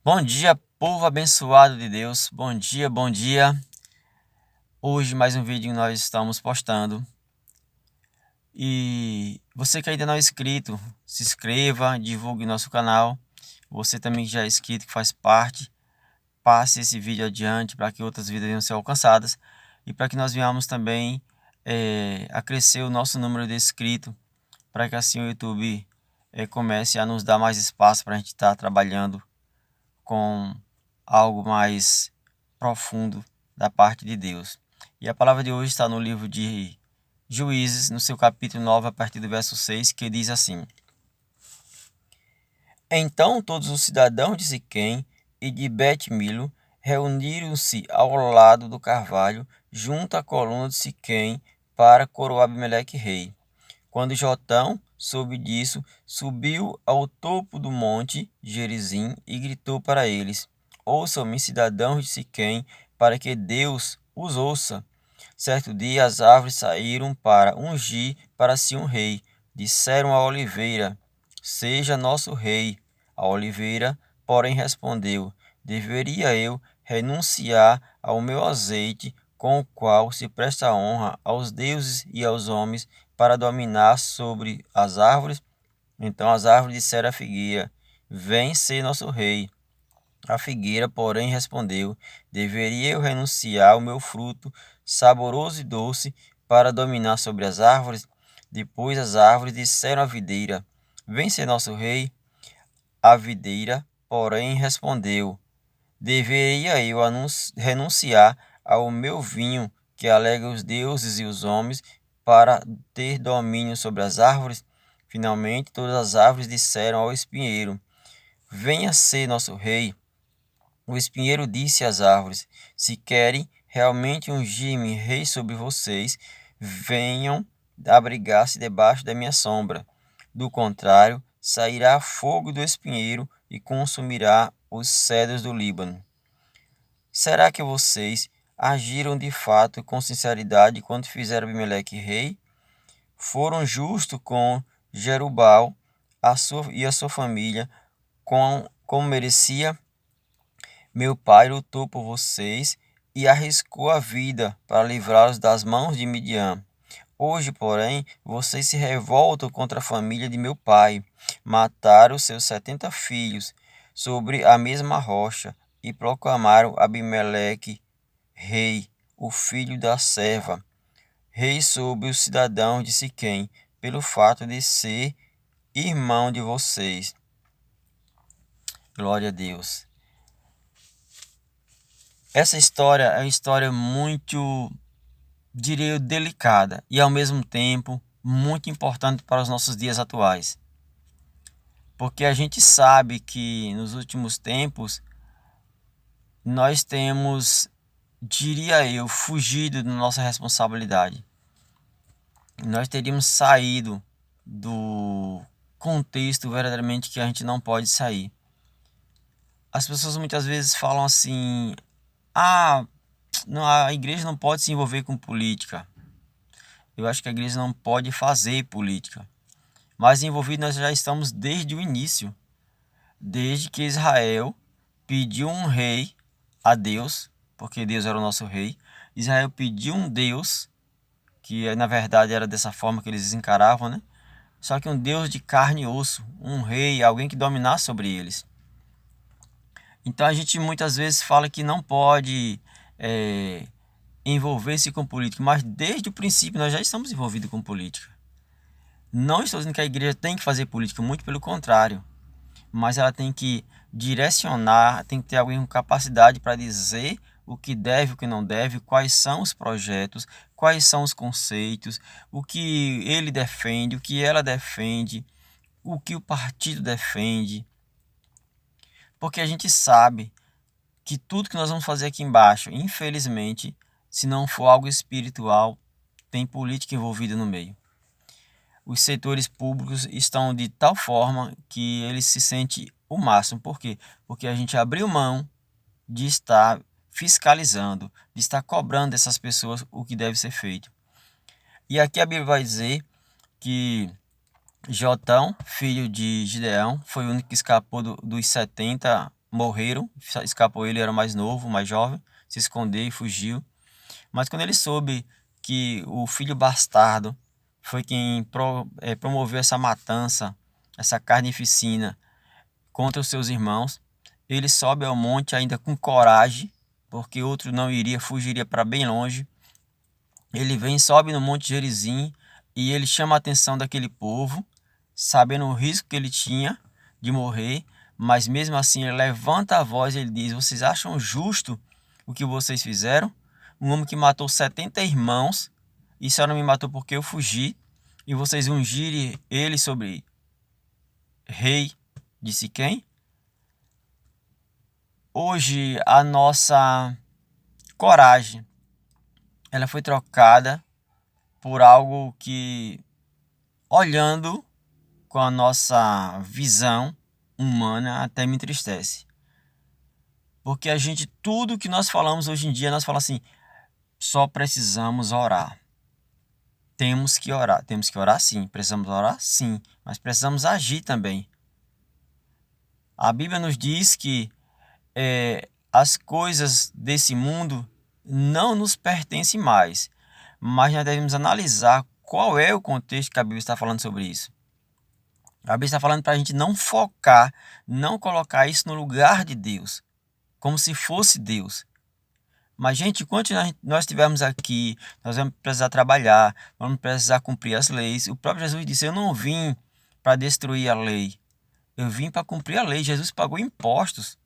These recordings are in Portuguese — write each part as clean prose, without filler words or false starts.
Bom dia, povo abençoado de Deus. Bom dia, bom dia. Hoje mais um vídeo que nós estamos postando. E você que ainda não é inscrito, se inscreva, divulgue nosso canal. Você também que já é inscrito, que faz parte, passe esse vídeo adiante para que outras vidas venham ser alcançadas. E para que nós venhamos também a crescer o nosso número de inscritos, para que assim o YouTube comece a nos dar mais espaço para a gente estar trabalhando com algo mais profundo da parte de Deus. E a palavra de hoje está no livro de Juízes, no seu capítulo 9, a partir do verso 6, que diz assim: Então todos os cidadãos de Siquém e de Bet-Milo reuniram-se ao lado do carvalho, junto à coluna de Siquém, para coroar Abimeleque rei. Quando Jotão soube disso, subiu ao topo do monte Gerizim e gritou para eles: Ouçam-me, cidadãos de Siquém, para que Deus os ouça. Certo dia as árvores saíram para ungir para si um rei. Disseram à oliveira: Seja nosso rei. A oliveira, porém, respondeu: Deveria eu renunciar ao meu azeite, com o qual se presta honra aos deuses e aos homens, para dominar sobre as árvores? Então as árvores disseram à figueira: Vem ser nosso rei. A figueira, porém, respondeu: Deveria eu renunciar ao meu fruto saboroso e doce para dominar sobre as árvores? Depois as árvores disseram à videira: Vem ser nosso rei. A videira, porém, respondeu: Deveria eu renunciar ao meu vinho, que alega os deuses e os homens, para ter domínio sobre as árvores? Finalmente, todas as árvores disseram ao espinheiro: Venha ser nosso rei. O espinheiro disse às árvores: Se querem realmente ungir-me rei sobre vocês, venham abrigar-se debaixo da minha sombra. Do contrário, sairá fogo do espinheiro e consumirá os cedros do Líbano. Será que vocês agiram de fato com sinceridade quando fizeram Abimeleque rei? Foram justos com Jerubal e a sua família, como merecia? Meu pai lutou por vocês e arriscou a vida para livrá-los das mãos de Midian. Hoje, porém, vocês se revoltam contra a família de meu pai. Mataram seus 70 filhos sobre a mesma rocha e proclamaram Abimeleque rei, o filho da serva, rei sobre os cidadãos de Siquém, pelo fato de ser irmão de vocês. Glória a Deus. Essa história é uma história muito, diria eu, delicada e ao mesmo tempo muito importante para os nossos dias atuais. Porque a gente sabe que nos últimos tempos nós temos, diria eu, fugido da nossa responsabilidade. Nós teríamos saído do contexto verdadeiramente que a gente não pode sair. As pessoas muitas vezes falam assim: ah, não, a igreja não pode se envolver com política. Eu acho que a igreja não pode fazer política. Mas envolvido nós já estamos desde o início. Desde que Israel pediu um rei a Deus, porque Deus era o nosso rei. Israel pediu um Deus, que na verdade era dessa forma que eles encaravam, né? Só que um Deus de carne e osso, um rei, alguém que dominasse sobre eles. Então a gente muitas vezes fala que não pode envolver-se com política, mas desde o princípio nós já estamos envolvidos com política. Não estou dizendo que a igreja tem que fazer política, muito pelo contrário, mas ela tem que direcionar, tem que ter alguém com capacidade para dizer o que deve, o que não deve, quais são os projetos, quais são os conceitos, o que ele defende, o que ela defende, o que o partido defende. Porque a gente sabe que tudo que nós vamos fazer aqui embaixo, infelizmente, se não for algo espiritual, tem política envolvida no meio. Os setores públicos estão de tal forma que eles se sentem o máximo. Por quê? Porque a gente abriu mão de estar fiscalizando, de estar cobrando dessas pessoas o que deve ser feito. E aqui a Bíblia vai dizer que Jotão, filho de Gideão, foi o único que escapou dos 70 morreram, escapou ele, era mais novo, mais jovem, se escondeu e fugiu. Mas quando ele soube que o filho bastardo foi quem promoveu essa matança, essa carnificina contra os seus irmãos, ele sobe ao monte ainda com coragem, porque outro não iria, fugiria para bem longe. Ele vem, sobe no Monte Gerizim e ele chama a atenção daquele povo, sabendo o risco que ele tinha de morrer, mas mesmo assim ele levanta a voz e ele diz: vocês acham justo o que vocês fizeram? Um homem que matou 70 irmãos, e só não me matou porque eu fugi, e vocês ungirem ele sobre rei de Siquém? Hoje a nossa coragem, ela foi trocada por algo que, olhando com a nossa visão humana, até me entristece. Porque tudo que nós falamos hoje em dia, nós falamos assim: só precisamos orar. Temos que orar. Temos que orar sim. Precisamos orar sim. Mas precisamos agir também. A Bíblia nos diz que as coisas desse mundo não nos pertencem mais. Mas nós devemos analisar qual é o contexto que a Bíblia está falando sobre isso. A Bíblia está falando para a gente não focar, não colocar isso no lugar de Deus, como se fosse Deus. Mas, gente, enquanto nós estivermos aqui, nós vamos precisar trabalhar, vamos precisar cumprir as leis. O próprio Jesus disse: eu não vim para destruir a lei, eu vim para cumprir a lei. Jesus pagou impostos.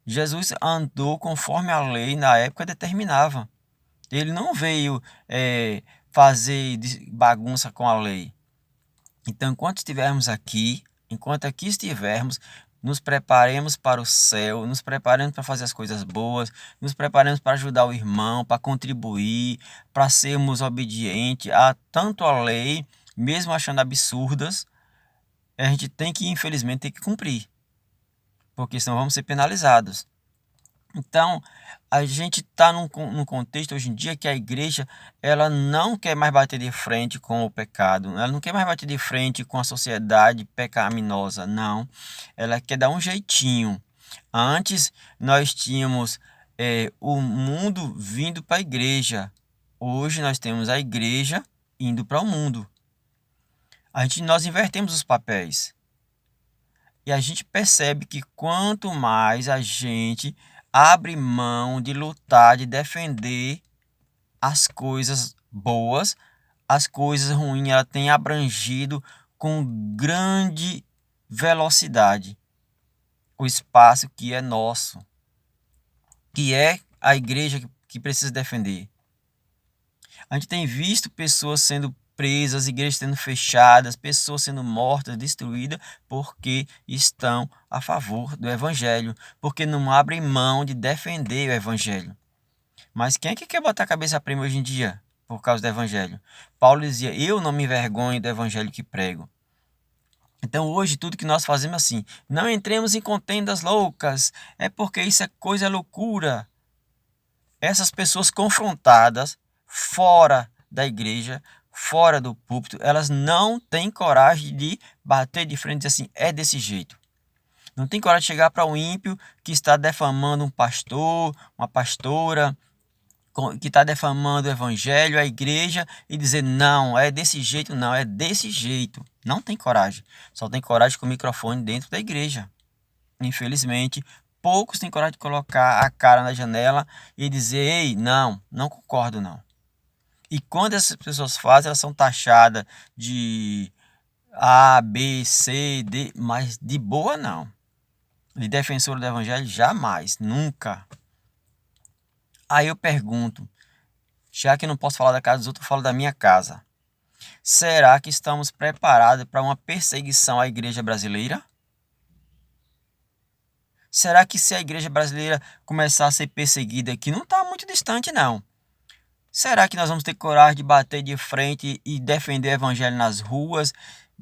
Jesus andou conforme a lei na época determinava. Ele não veio fazer bagunça com a lei. Então, enquanto aqui estivermos, nos preparemos para o céu, nos preparemos para fazer as coisas boas, nos preparemos para ajudar o irmão, para contribuir, para sermos obedientes a tanto a lei, mesmo achando absurdas, a gente tem que, infelizmente, ter que cumprir, porque senão vamos ser penalizados. Então, a gente está num contexto hoje em dia que a igreja, ela não quer mais bater de frente com o pecado, ela não quer mais bater de frente com a sociedade pecaminosa, não. Ela quer dar um jeitinho. Antes, nós tínhamos o mundo vindo para a igreja. Hoje, nós temos a igreja indo para o mundo. Nós invertemos os papéis. E a gente percebe que quanto mais a gente abre mão de lutar, de defender as coisas boas, as coisas ruins ela tem abrangido com grande velocidade o espaço que é nosso, que é a igreja que precisa defender. A gente tem visto pessoas sendo presas, igrejas sendo fechadas, pessoas sendo mortas, destruídas, porque estão a favor do evangelho, porque não abrem mão de defender o evangelho. Mas quem é que quer botar a cabeça a prêmio hoje em dia por causa do evangelho? Paulo dizia: eu não me envergonho do evangelho que prego. Então hoje tudo que nós fazemos é assim: não entremos em contendas loucas, é porque isso é coisa loucura. Essas pessoas confrontadas fora da igreja, fora do púlpito, elas não têm coragem de bater de frente e dizer assim: é desse jeito. Não tem coragem de chegar para um ímpio que está defamando um pastor, uma pastora, que está defamando o evangelho, a igreja, e dizer: não, é desse jeito, não, é desse jeito. Não tem coragem. Só tem coragem com o microfone dentro da igreja. Infelizmente, poucos têm coragem de colocar a cara na janela e dizer: ei, não concordo não. E quando essas pessoas fazem, elas são taxadas de A, B, C, D, mas de boa não. De defensor do evangelho, jamais, nunca. Aí eu pergunto, já que não posso falar da casa dos outros, eu falo da minha casa. Será que estamos preparados para uma perseguição à igreja brasileira? Será que se a igreja brasileira começar a ser perseguida aqui, não está muito distante não? Será que nós vamos ter coragem de bater de frente e defender o evangelho nas ruas?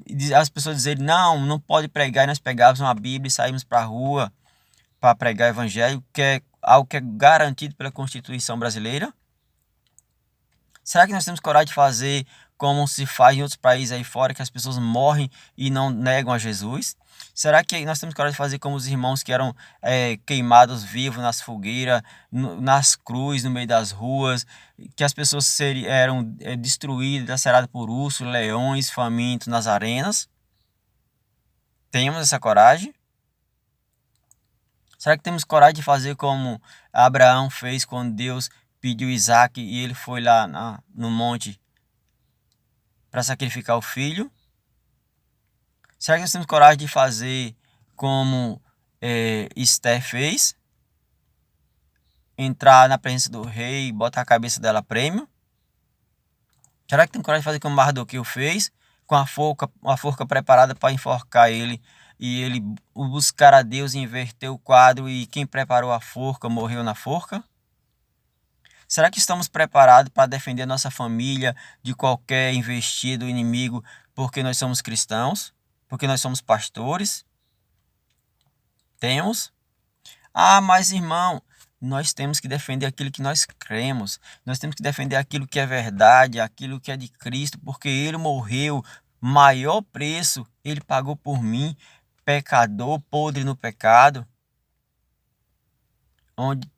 E as pessoas dizerem: não pode pregar, e nós pegávamos uma Bíblia e saímos para a rua para pregar o evangelho, que é algo que é garantido pela Constituição brasileira? Será que nós temos coragem de fazer como se faz em outros países aí fora, que as pessoas morrem e não negam a Jesus? Será que nós temos coragem de fazer como os irmãos que eram queimados vivos nas fogueiras, nas cruzes, no meio das ruas, que as pessoas eram destruídas, laceradas por ursos, leões, famintos nas arenas? Temos essa coragem? Será que temos coragem de fazer como Abraão fez quando Deus pediu Isaac e ele foi lá no monte para sacrificar o filho? Será que nós temos coragem de fazer como Esther fez? Entrar na presença do rei e botar a cabeça dela a prêmio? Será que tem coragem de fazer como Mardoqueu fez? Com a forca preparada para enforcar ele, e ele buscar a Deus e inverter o quadro, e quem preparou a forca morreu na forca? Será que estamos preparados para defender nossa família de qualquer investido inimigo porque nós somos cristãos? Porque nós somos pastores? Temos? Ah, mas irmão, nós temos que defender aquilo que nós cremos. Nós temos que defender aquilo que é verdade, aquilo que é de Cristo, porque Ele morreu, maior preço Ele pagou por mim, pecador, podre no pecado, onde